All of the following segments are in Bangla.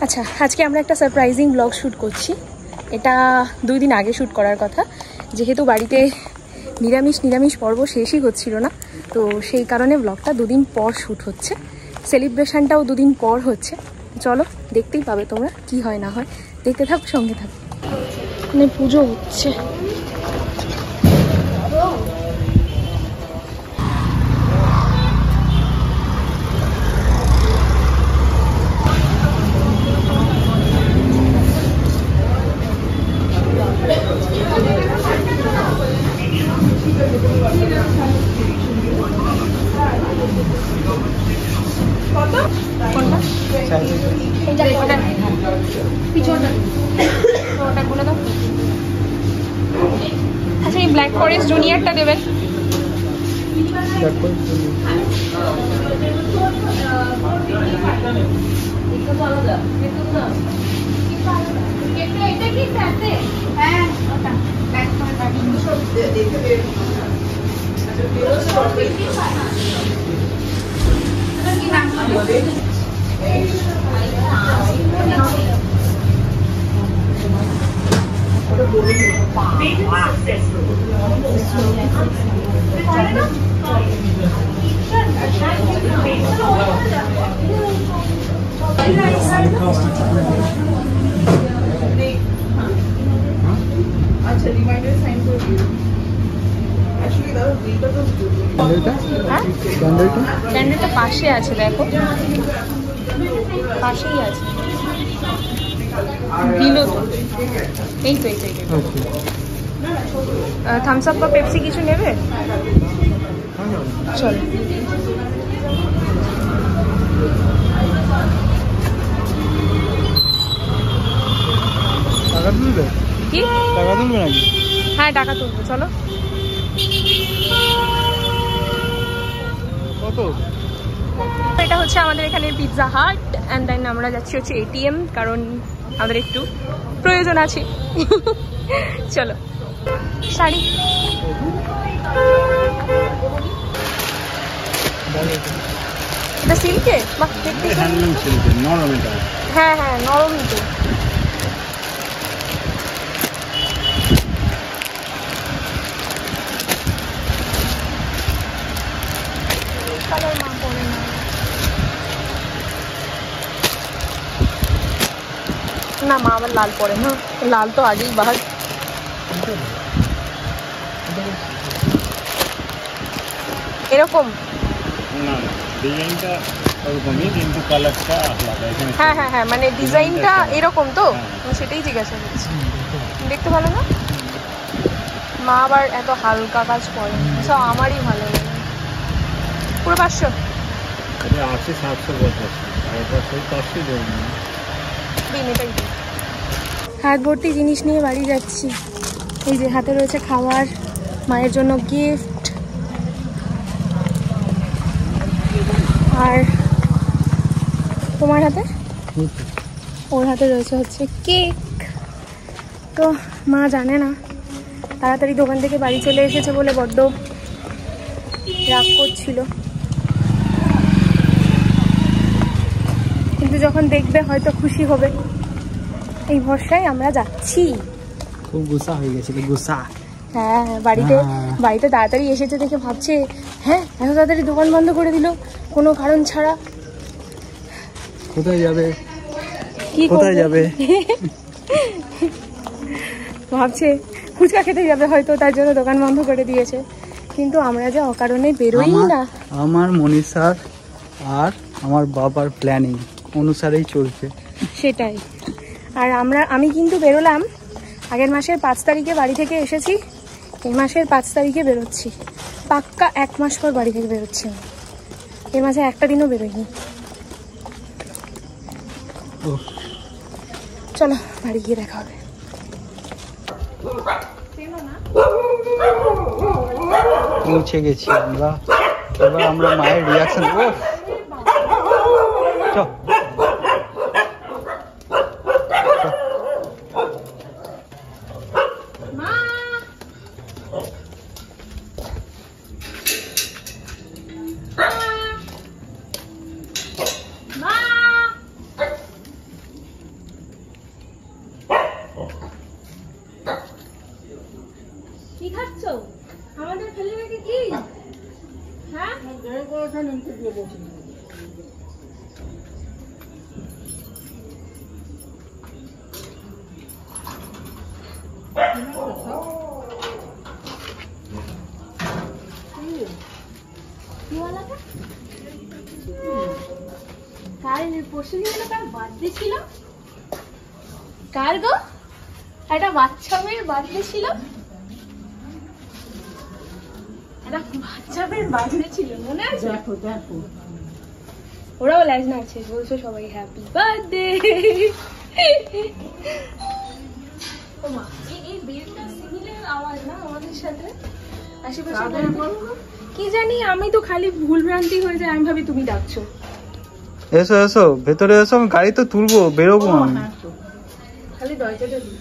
আচ্ছা, আজকে আমরা একটা সারপ্রাইজিং ব্লগ শ্যুট করছি। এটা 2 দিন আগে শ্যুট করার কথা, যেহেতু বাড়িতে নিরামিষ পর্ব শেষই হচ্ছিল না, তো সেই কারণে ব্লগটা 2 দিন পর শ্যুট হচ্ছে। সেলিব্রেশনটাও 2 দিন পর হচ্ছে। চলো, দেখতেই পাবে তোমরা কি হয় না হয়, দেখতে থাকো, সঙ্গে থাকো। মানে পুজো হচ্ছে। আচ্ছা, এই ব্ল্যাক ফরেস্ট জুনিয়রটা দেবেন। ক্যান্ডেলটা পাশে আছে, দেখো পাশেই আছে, দিল তো। এই তো থামস আপ বা পেপসি কিছু নেবে? চলো। কি টাকা তুলবে নাকি? হ্যাঁ, টাকা তুলবো, চলো। এটা হচ্ছে আমাদের এখানে পিৎজা হাট, অ্যান্ড দেন আমরা যাচ্ছি হচ্ছে এটিএম, কারণ আমাদের একটু প্রয়োজন আছে। চলো। শাড়ি এটা সিল্কে, হ্যাঁ হ্যাঁ, নরমই তো। না, মা আবার লাল পরে না, লাল তো আগেই বাহার। এরকম হ্যাঁ হ্যাঁ হ্যাঁ, মানে ডিজাইনটা এরকম তো, সেটাই জিজ্ঞাসা করছি। দেখতে ভালো না? মা আবার এত হালকা কাজ করে, সব আমারই ভালো লাগে। পুরো 500 হাত ভর্তি জিনিস নিয়ে বাড়ি যাচ্ছি। এই যে হাতে রয়েছে খাবার, মায়ের জন্য গিফট, আর তোমার হাতে, ওর হাতে রয়েছে হচ্ছে কেক। তো মা জানে না, তাড়াতাড়ি দোকান থেকে বাড়ি চলে এসেছে বলে বড্ড রাগ করছিল, কিন্তু যখন দেখবে হয়তো খুশি হবে, এই ভরসায় আমরা যাচ্ছি। খুব গুসা হয়ে গেছে, গুসা। হ্যাঁ, বাড়িতে তাড়াতাড়ি এসেছে দেখে ভাবছে, হ্যাঁ এত তাড়াতাড়ি দোকান বন্ধ করে দিল কোনো কারণ ছাড়া। কোথায় যাবে, কি কোথায় যাবে? ভাবছে ফুচকা খেতে যাবে হয়তো, তার জন্য দোকান বন্ধ করে দিয়েছে। কিন্তু আমরা যে অকারণে বেরোই না। আমার মনীষার আর আমার বাবার প্ল্যানিং অনুসারেই চলছে, সেটাই। আর আমি কিন্তু বেরোলাম আগের মাসের 5 তারিখে বাড়ি থেকে এসেছি, এই মাসের 5 তারিখে বেরোচ্ছি। পাক্কা 1 মাস পর বাড়ি থেকে বেরোচ্ছি। এর মাঝে একটা দিনও বেরোইনি। চলো বাড়ি গিয়ে দেখা হবে। পৌঁছে গেছি আমরা, এবার আমরা মায়ের রিয়াকশন। কি খাচ্ছ? আমাদের ফেলে রেখে কি? হ্যাঁ? কার গো? একটা বাচ্চা মেয়ের বার্থডে ছিল। একটা বাচ্চা মেয়ের বার্থডে ছিল, মনে আছে? দেখো দেখো, ওরাও লাইজনা আছে, বলছো সবাই হ্যাপি বার্থডে। এই বেলটা সিমিলার আওয়াজ না আমাদের সাথে আশেপাশে? কি জানি, আমি তো খালি ভুল ভ্রান্তি হয়ে যায়, আমি ভাবি তুমি ডাকছো। এসো এসো, ভেতরে এসো, আমি গাড়ি তো তুলবো, বেরোবো আমি। খালি দরজাটা দিই।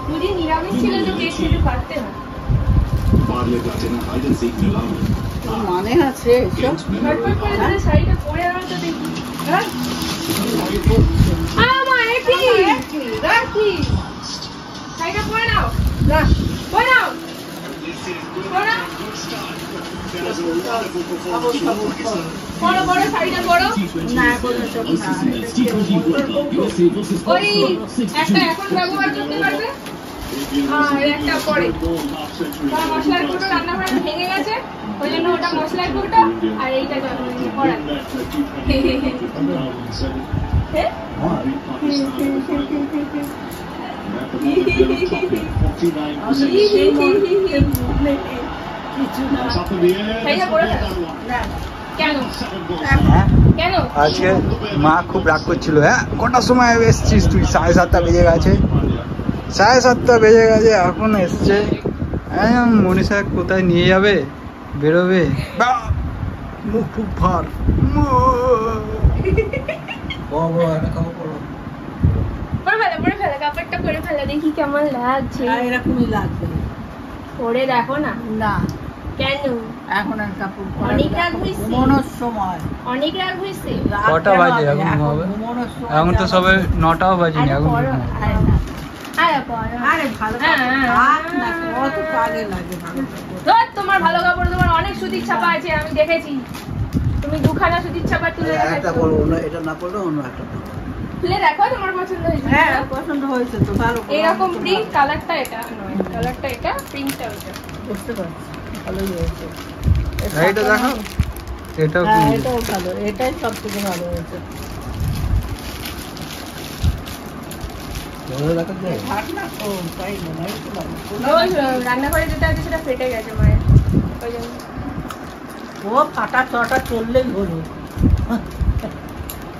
যদি নিরামিষ ছিল তো কেক খেতে পারতে না। মানে আছে শাড়িটা পরে আমার তো দেখি। শাড়িটা পরে নাও, পরে নাও, পরে নাও। বড় বড় শাড়িটা পরো না, ওই একটা এখন ব্যবহার করতে পারবে, আর একটা পরে। মশলার কৌটো রান্নাঘরে ভেঙে গেছে, ওই জন্য ওটা মশলার কৌটো, আর এইটা পড়া। আজকে মা খুব রাগ করছিল। হ্যাঁ, কটার সময় এসছিস তুই? 7:30 বেজে গেছে, 7:30 বেজে গেছে, এখন এসছে। হ্যাঁ, মনীষা কোথায় নিয়ে যাবে, বেরোবে, মুখ টুক ভার। কাপড়টা করে ফেলা, দেখি কেমন লাগছে। এরকমই লাগবে, পরে দেখো না। না কেন? এখন আর কাপড় অনেক রাগ হয়েছে, ঘুমানোর সময় অনেক রাগ হয়েছে। কটা বাজে এখন? এখন তো সবে 9টাও বাজেনি, এখন তোমার ভালো কাপড়, তোমার অনেক সুতির ছাপা আছে, আমি দেখেছি। তুমি দুখানা সুতির ছাপা তুলে একটা পরো, এটা না পরলে অন্য একটা খুলে দেখো, তোমার পছন্দ হয়েছে? হ্যাঁ, পছন্দ হয়েছে তো ভালো। এরকম প্রিন্ট, কালারটা এটা নয়, কালারটা এটা, প্রিন্টটা ওটা। বুঝতে পারছি, ভালোই হয়েছে। এইটা দেখো, এটাও ভালো, এটাই সবথেকে ভালো হয়েছে। রান্নাঘরে যেটা আছে সেটা ফেটে গেছে মায়ের, ওই জন্য। ও ফাটা চটা চললেই হলো,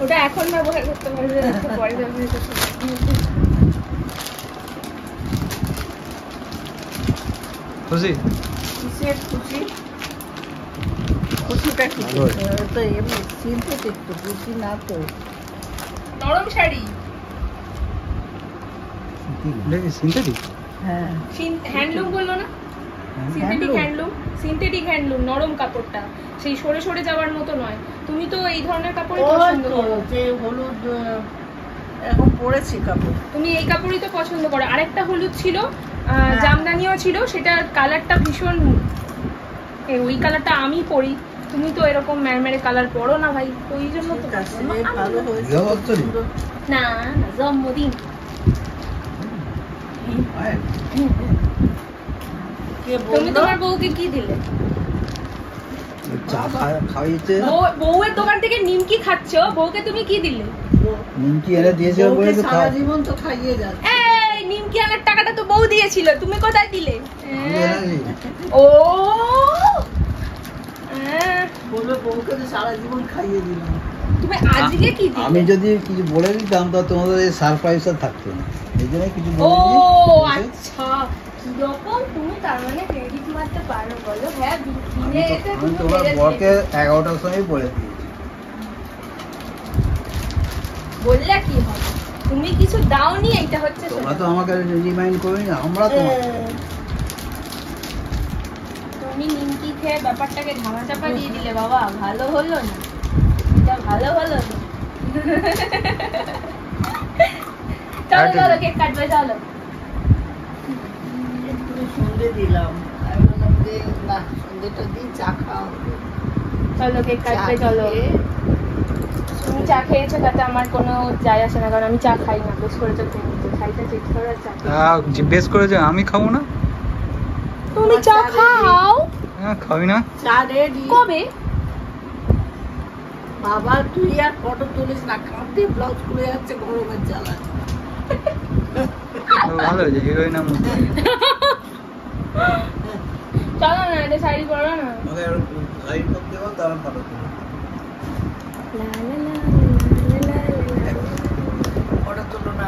ওটা এখন ব্যবহার করতে পারবে, পরে ব্যবহার করতে পারবে। খুশি? খুশি, খুশিটা কি? তো এমনি সিনথেটিক তো, খুশি না তো। নরম শাড়ি, সিনথেটিক, হ্যাঁ, হ্যান্ডলুম বললো না, সিনথেটিক হ্যান্ডলুম, সিনথেটিক হ্যান্ডলুম, নরম কাপড়টা, সেই সরে সরে যাওয়ার মতো নয়। তুমি তো এই ধরনের কাপড়ই পছন্দ করো। যে হলুদ এখন পরেছি কাপড়, তুমি এই কাপড়ই তো পছন্দ করো। আরেকটা হলুদ ছিল, জামদানিও ছিল, সেটা কালারটা ভীষণ, ওই কালারটা আমি পরি। তুমি তো এরকম ম্যারমেরে কালার পরো না ভাই, ওই জন্য তো ভালো হয়েছে। না না, জন্মদিন। তুমি তোমার বউকে কি দিলে? চা খাইয়েছে। বউয়ের দোকান থেকে নিমকি খাচ্ছ, বউকে তুমি কি দিলে? নিমকি এনে দিয়েছে বলে তো সারা জীবন তো খাইয়ে যাচ্ছে। এই নিমকি আনার টাকাটা তো বউ দিয়েছিল, তুমি কোথায় দিলে? ও বলবে বউকে তো সারা জীবন খাইয়ে দিলাম। তুমি আজকে কি দিলে? আমি যদি কিছু বলে দিতাম তো তোমাদের এই সারপ্রাইজটা থাকতো না, এই জন্য কিছু বলিনি। ও আচ্ছা, কি রকম তুমি তার মানে ক্রেডিট মারতে পারো, বলো? হ্যাঁ, দিনে এটা তুমি তোমার বরকে 11টার সময় বলে দিই। বললে কি হবে, তুমি কিছু দাওনি, এটা হচ্ছে তোমরা তো আমাকে রিমাইন্ড করো না, আমরা তো তুমি নিমকি খেয়ে ব্যাপারটাকে ধামাচাপা দিয়ে দিলে বাবা। ভালো হলো না এটা, ভালো হলো না। চলো চলো কেক কাটবে, চলো। সন্ধে দিলাম, না সন্ধেটা দিন চা খাওয়া হবে। চলো কেক কাটবে, চলো। তুমি চা খেয়েছো তাতে আমার কোনো যায় আসে না, কারণ আমি চা খাই না। বেশ করেছো খেয়ে নিচ্ছো, খাইটা চেক করে চা বেশ করেছো, আমি খাবো না। তুমি চা খাও। খাবি না? চা রেডি কবে? বাবা তুই আর ফটো তুলিস না, কাঁদতে ব্লাউজ খুলে যাচ্ছে গরমের জ্বালা। ভালো হয়েছে, হিরোইন আমার। চলো না, এটা শাড়ি পরো না। শাড়ি পরতে হবে তাহলে ফটো তুলো। ফটো তুলো না,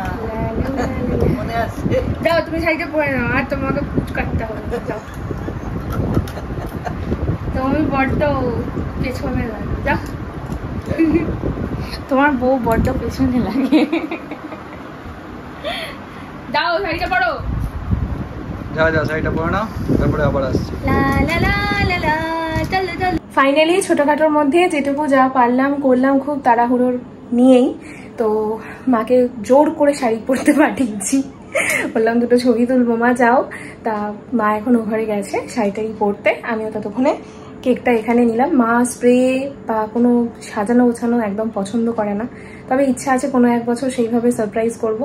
মনে আছে? যাও তুমি শাড়িটা পরে নাও, আর তোমাকে পুচ কাটতে হবে। যাও, তুমি বড্ড পেছনে লাগে। যাও, তোমার বউ বড্ড পেছনে লাগে। যাও শাড়িটা পরো। যাও যাও, শাড়িটা পরে নাও, তারপরে আবার আসছি। ফাইনালি ছোটখাটোর মধ্যে যেটুকু যা পারলাম করলাম, খুব তাড়াহুড়োর নিয়েই। তো মাকে জোর করে শাড়ি পরতে পাঠিয়েছি, বললাম দুটো ছবি তুলবো মা, যাও। তা মা এখন ও ঘরে গেছে শাড়িটাই পরতে, আমিও ততক্ষণে কেকটা এখানে নিলাম। মা স্প্রে বা কোনো সাজানো গোছানো একদম পছন্দ করে না, তবে ইচ্ছা আছে কোনো এক বছর সেইভাবে সারপ্রাইজ করব।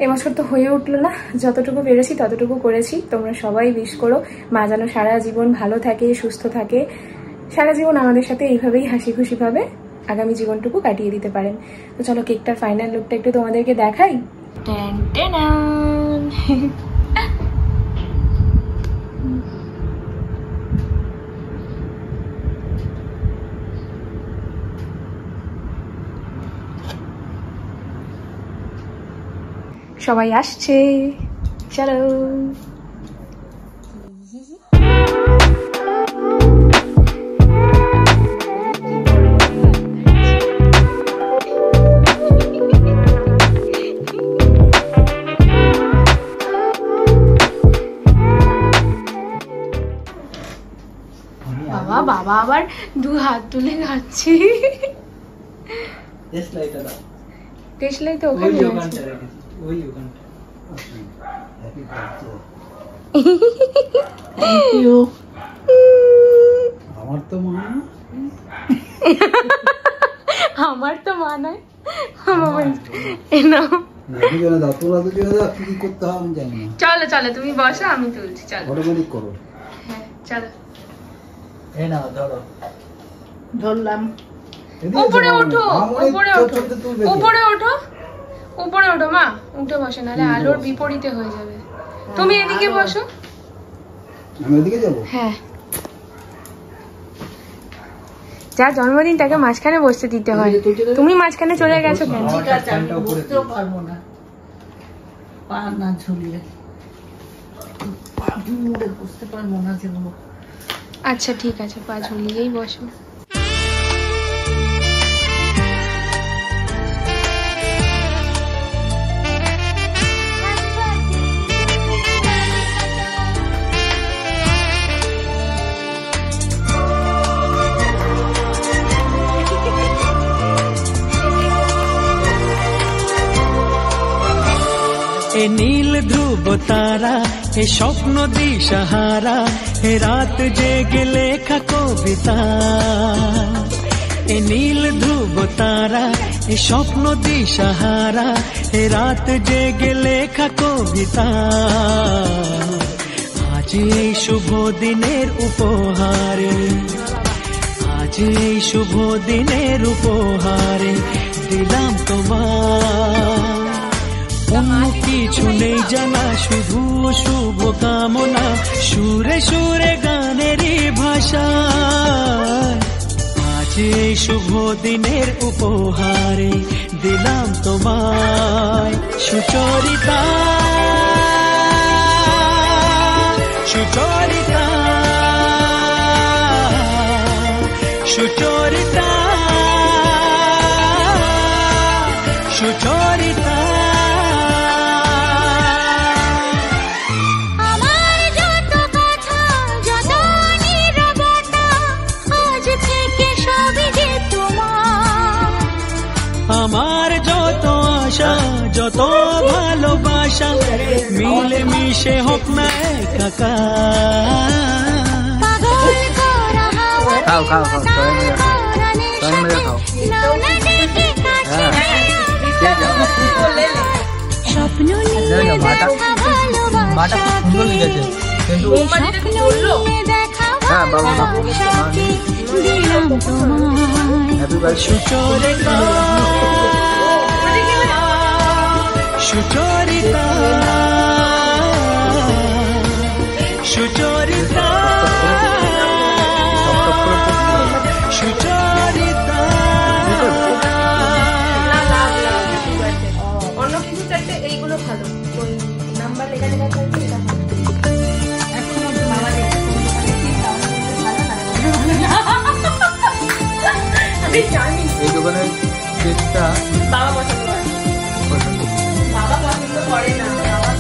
এবছর তো হয়ে উঠলো না, যতটুকু পেরেছি ততটুকু করেছি। তোমরা সবাই উইশ করো মা যেন সারা জীবন ভালো থাকে, সুস্থ থাকে, সারা জীবন আমাদের সাথে এইভাবেই হাসি খুশি ভাবে আগামী জীবনটুকু কাটিয়ে দিতে পারেন। তো চলো কেকটার ফাইনাল লুকটা একটু তোমাদেরকে দেখাই। সবাই আসছে, চলো। বাবা বাবা আবার দু হাত তুলে খাচ্ছে। দেশলাই তো ওখানে আছে। আমার তো মানায়। চলো চলো তুমি বসো, আমি তুলছি। চলো করো। হ্যাঁ চলো। ধরলাম। উপরে ওঠো, উপরে ওঠো, উপরে ওঠো, উপরে ওঠো মা, উঠে বসে, নাহলে আলোর বিপরীতে হয়ে যাবে। তুমি এদিকে বসো। আমি এদিকে যাব? হ্যাঁ, যার জন্মদিন তাকে মাঝখানে বসতে দিতে হয়, তুমি মাঝখানে চলে গেছো কেন? বুঝতেও পারবো না, পা না ঝুলিয়ে পা মুড়ে বুঝতে পারবো না যেগুলো। আচ্ছা ঠিক আছে, পা ঝুলিয়েই বসো। এ নীল ধ্রুব তারা, এ স্বপ্ন দিশাহারা, এ রাত জেগে লেখা কবিতা। এ নীল ধ্রুব তারা, এ স্বপ্ন দিশাহারা, এ রাত জেগে লেখা কবিতা। আজ এই শুভ দিনের উপহারে, আজ এই শুভ দিনের উপহারে দিলাম তোমার। অন্য কিছু নেই জানা, শুধু শুভ কামনা, সুরে সুরে গানেরই ভাষা। আজ এই শুভ দিনের উপহারে দিলাম তোমায় সুচরিতা, সুচরিতা, সুচরিতা, সুচরিতা আমার যত কথা যত নীরবতা আজ থেকে সবই যে তোমার আমার যত আশা যত ভালোবাসা মিলে মিশে হোক না একাকার পাগল করা হাওয়া খাও খাও খাও সবাই মিলে খাও স্বপ্ন নিয়ে দেখা মাটা খুব সুন্দর লিখেছে কিন্তু হ্যাঁ বাবু দিলাম তোমায় হ্যাপি বার্থডে সুচরিতা সুচরিতা সুচরিতা সুচরিতা অন্য কিছু চাইতে এইগুলো ভালো ওই নাম্বার লেখা লেখা চাইতে এটা ভালো। আমি জানি এই দোকানের কেকটা বাবা পছন্দ করে বাবা পছন্দ করে না বাবা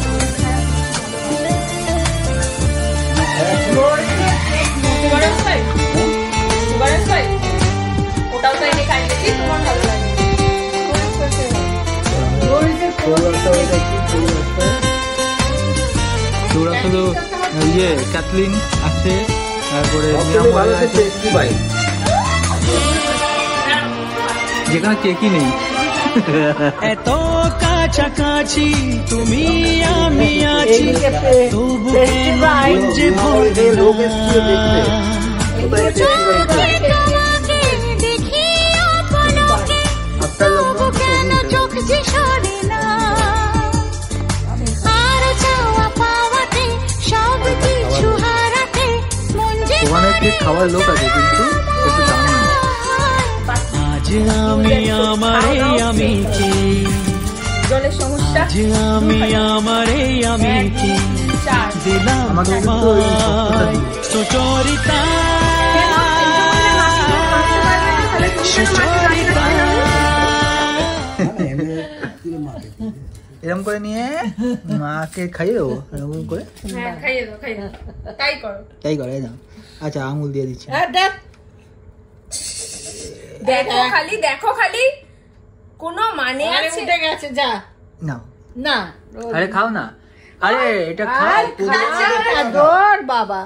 ওটাও তো এনে খাইয়েছি তোমার ভালো লাগে চৌরাস্তা তো ইয়ে ক্যাথলিন আছে তারপরে মিরামল আছে যেখানে কেকই নেই এত কাছাকাছি তুমি আমি আছি তবু কেন যে ভোলে তোমাকে দেখি অপলকে তবু কেন চোখ যে সরে না আর চাওয়া পাওয়াতে সব কিছু হারাতে মন যে ওখানে কেক খাওয়ার লোক আছে কিন্তু একটু দাম নেই আজ আমি আমারে আমি কে জলের সমস্যা আজ আমি আমারে আমি কে দিলাম আমাকে কিন্তু তোমায় সুচরিতা সুচরিতা এরকম করে নিয়ে মাকে খাইয়ে দেবো এরকম করে হ্যাঁ খাইয়ে দাও তাই করো তাই করে না আচ্ছা আঙুল দিয়ে দিচ্ছি দেখো খালি কোনো মানে আছে উঠে গেছে যা না না আরে খাও না আরে এটা খাও দৌড় বাবা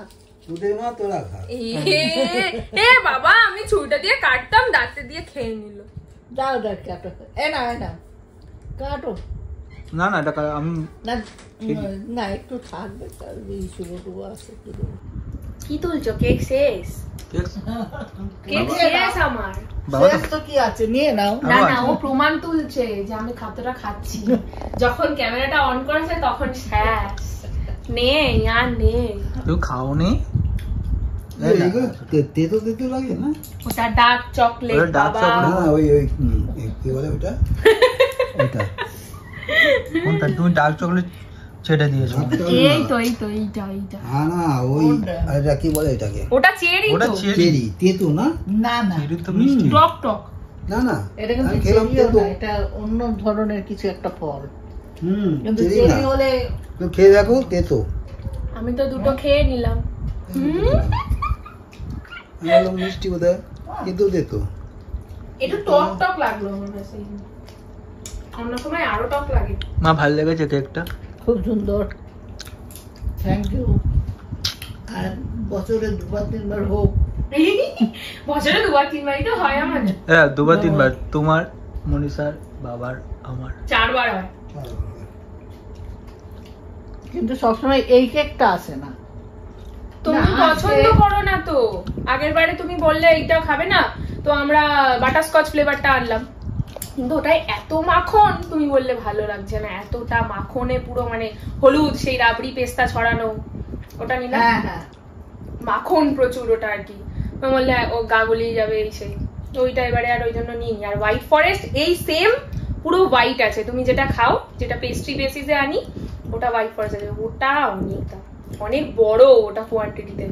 এ বাবা আমি ছুরিটা দিয়ে কাটতাম দাঁতে দিয়ে খেয়ে নিল যাও দেখ কাটো এ না কাটো না না এটা আমি না না একটু থাকবে তার এই শুভ আছে একটু দেবো। কি তুলছো কেক শেষ কেক শেষ আমার বাবা শেষ তো কি আছে নিয়ে নাও না না ও প্রমাণ তুলছে যে আমি খাদ্যটা খাচ্ছি যখন ক্যামেরাটা অন করেছে তখন শেষ নেই আর নেই তুই খাও নি তেতো তেতো লাগে না ওটা ডার্ক চকলেট ওটা dark বাবা chocolate। না ওই ওই কি বলে ওটা ওটা কোনটা তুমি ডার্ক চকলেট ছেড়ে দিয়েছো এই তো এইটা হ্যাঁ না ওই এটা কি বলে এটাকে ওটা চেরি ওটা তো চেরি চেরি তেতো না না না চেরি তো মিষ্টি টক টক না না এটা কিন্তু আমি খেলাম চেরিও তেতো না, এটা অন্য ধরনের কিছু একটা ফল কিন্তু চেরি চেরি না হলে তো খেয়ে দেখো তেতো আমি তো দুটো খেয়ে নিলাম আমি বললাম মিষ্টি বোধহয় কিন্তু তেতো একটু টক টক লাগলো আমার কাছে অন্য সময় আরো টক লাগে মা ভালো লেগেছে কেকটা খুব সুন্দর থ্যাংক ইউ আর বছরে দুবার তিনবার হোক বছরে দুবার তিনবারই তো হয় আমাদের হ্যাঁ দুবার তিনবার তোমার মনীষার বাবার আমার 4 বার হয় কিন্তু সবসময় এই কেকটা আসে না তুমি না, পছন্দ করো না তো আগের বারে তুমি বললে এইটা খাবে না তো আমরা বাটারস্কচ ফ্লেভারটা আনলাম কিন্তু ওটাই এত মাখন তুমি বললে ভালো লাগছে না এতটা মাখনে পুরো মানে হলুদ সেই রাবড়ি পেস্তা ছড়ানো ওটা নিলাম হ্যাঁ হ্যাঁ মাখন প্রচুর ওটা আর কি আমি বললে ও গা গলিয়ে যাবে এই সেই তো ওইটা এবারে আর ওই জন্য নিইনি আর হোয়াইট ফরেস্ট এই সেম পুরো হোয়াইট আছে তুমি যেটা খাও যেটা পেস্ট্রি বেসিসে আনি ওটা হোয়াইট ফরেস্ট আছে ওটা অনেকটা অনেক বড় ওটা কোয়ান্টিটিতে,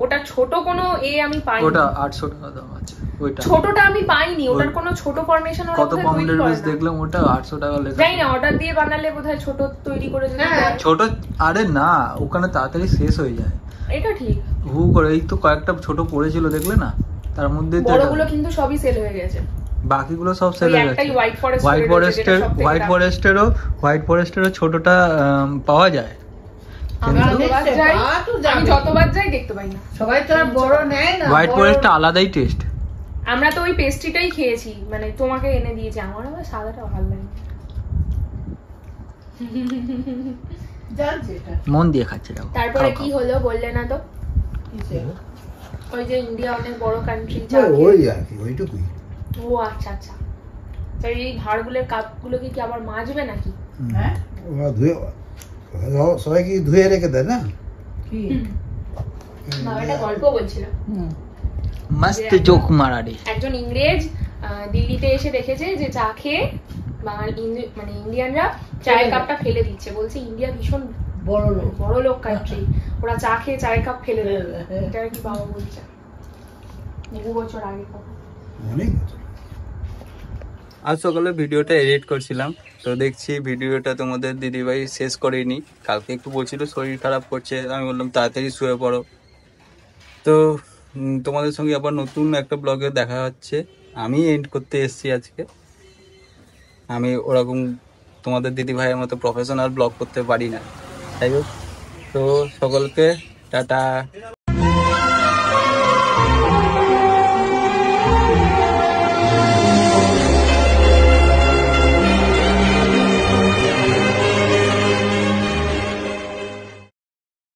ওটা ছোট কোনো আমি পাইনি। ওটা 800 টাকা দাম আছে ওইটা, ছোটটা আমি পাইনি, ওটার কোনো ছোট ফরমেশন ওরা কত পাউন্ডের বেশ দেখলাম, ওটা 800 টাকা লেখা। জানি না অর্ডার দিয়ে বানালে বোধহয় ছোট তৈরি করে যদি দেয়। ছোট আরে না, ওখানে তাড়াতাড়ি শেষ হয়ে যায়। এটা ঠিক, হু করে এই তো কয়েকটা ছোট পড়েছিল দেখলে না, তার মধ্যে বড়গুলো কিন্তু সবই সেল হয়ে গেছে, বাকিগুলো সব সেল হয়ে গেছে। হোয়াইট ফরেস্টেরও ছোটটা পাওয়া যায়, আমি যতবার যাই দেখতে পাই না। সবাই তো আর বড় নেয় না, হোয়াইট ফরেস্টটা আলাদাই টেস্ট। আমরা তো ওই পেস্ট্রিটাই খেয়েছি, মানে তোমাকে এনে দিয়েছে, আমার আবার সাদাটা ভালো লাগে। মন দিয়ে খাচ্ছে। তারপরে কি হলো বললে না তো? ওই যে ইন্ডিয়া অনেক বড় কান্ট্রি, ওই আর কি ওইটুকুই। ও আচ্ছা আচ্ছা, তাই এই ধারগুলোর কাপগুলো কি আবার মাজবে নাকি? হ্যাঁ ওরা ধুয়ে সবাই কি ধুয়ে রেখে দেয় না? কি বাবা একটা গল্প বলছিল, মস্ত জোক মারা রে। একজন ইংরেজ দিল্লিতে এসে দেখেছে যে চা খেয়ে মানে ইন্ডিয়ানরা চায়ের কাপটা ফেলে দিচ্ছে, বলছে ইন্ডিয়া ভীষণ বড় লোক কান্ট্রি, ওরা চা খেয়ে চায়ের কাপ ফেলে দেবে। এটা কি বাবা বলছে, বহু বছর আগে কথা। অনেক বছর। আজ সকালে ভিডিওটা এডিট করছিলাম, তো দেখছি ভিডিওটা তোমাদের দিদিভাই শেষ করেনি। কালকে একটু বলছিল শরীর খারাপ করছে, আমি বললাম তাড়াতাড়ি শুয়ে পড়ো। তো তোমাদের সঙ্গে আবার নতুন একটা ব্লগে দেখা হচ্ছে। আমি এন্ড করতে এসেছি আজকে। আমি ওরকম তোমাদের দিদিভাইয়ের মতো প্রফেশনাল ব্লগ করতে পারি না, তাই হোক। তো সকলকে টাটা।